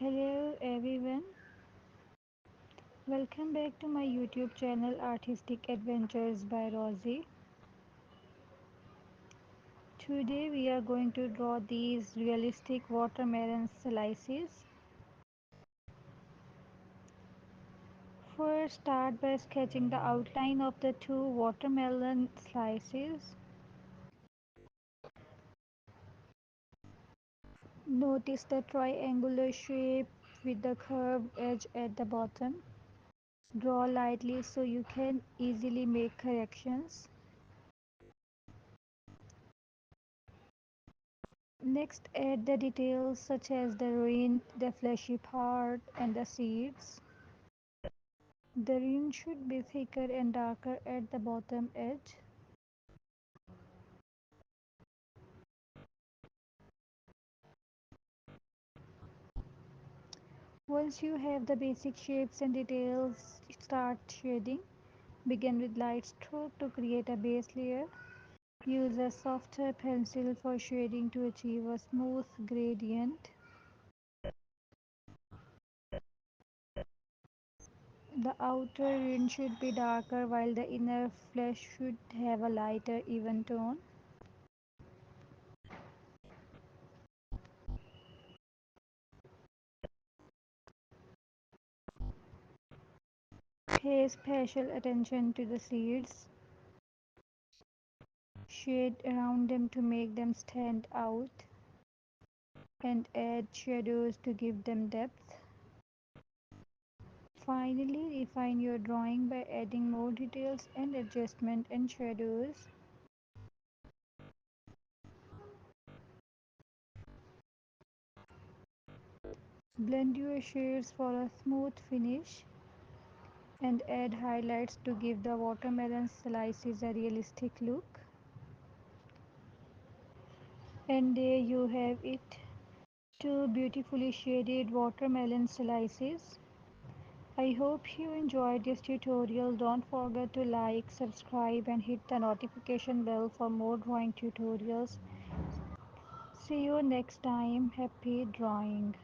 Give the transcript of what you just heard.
Hello everyone, welcome back to my YouTube channel Artistic Adventures by Rosie. Today we are going to draw these realistic watermelon slices. First start by sketching the outline of the two watermelon slices. Notice the triangular shape with the curved edge at the bottom. Draw lightly so you can easily make corrections. Next, add the details such as the rind, the fleshy part, and the seeds. The rind should be thicker and darker at the bottom edge. Once you have the basic shapes and details, start shading. Begin with light stroke to create a base layer. Use a softer pencil for shading to achieve a smooth gradient. The outer rind should be darker while the inner flesh should have a lighter even tone. Pay special attention to the seeds. Shade around them to make them stand out and add shadows to give them depth. Finally, refine your drawing by adding more details and adjustment and shadows. Blend your shades for a smooth finish and add highlights to give the watermelon slices a realistic look. And there you have it, two beautifully shaded watermelon slices. I hope you enjoyed this tutorial. Don't forget to like, subscribe and hit the notification bell for more drawing tutorials. See you next time. Happy drawing.